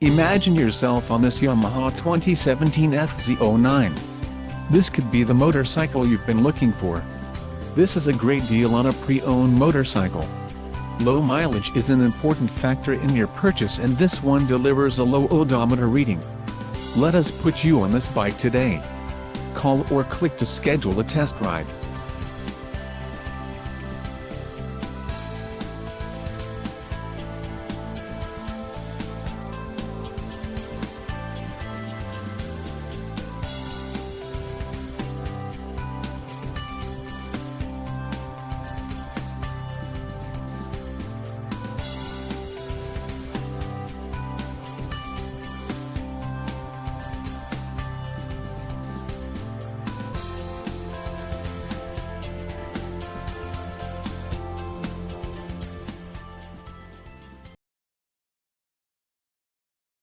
Imagine yourself on this Yamaha 2017 FZ-09. This could be the motorcycle you've been looking for. This is a great deal on a pre-owned motorcycle. Low mileage is an important factor in your purchase, and this one delivers a low odometer reading. Let us put you on this bike today. Call or click to schedule a test ride.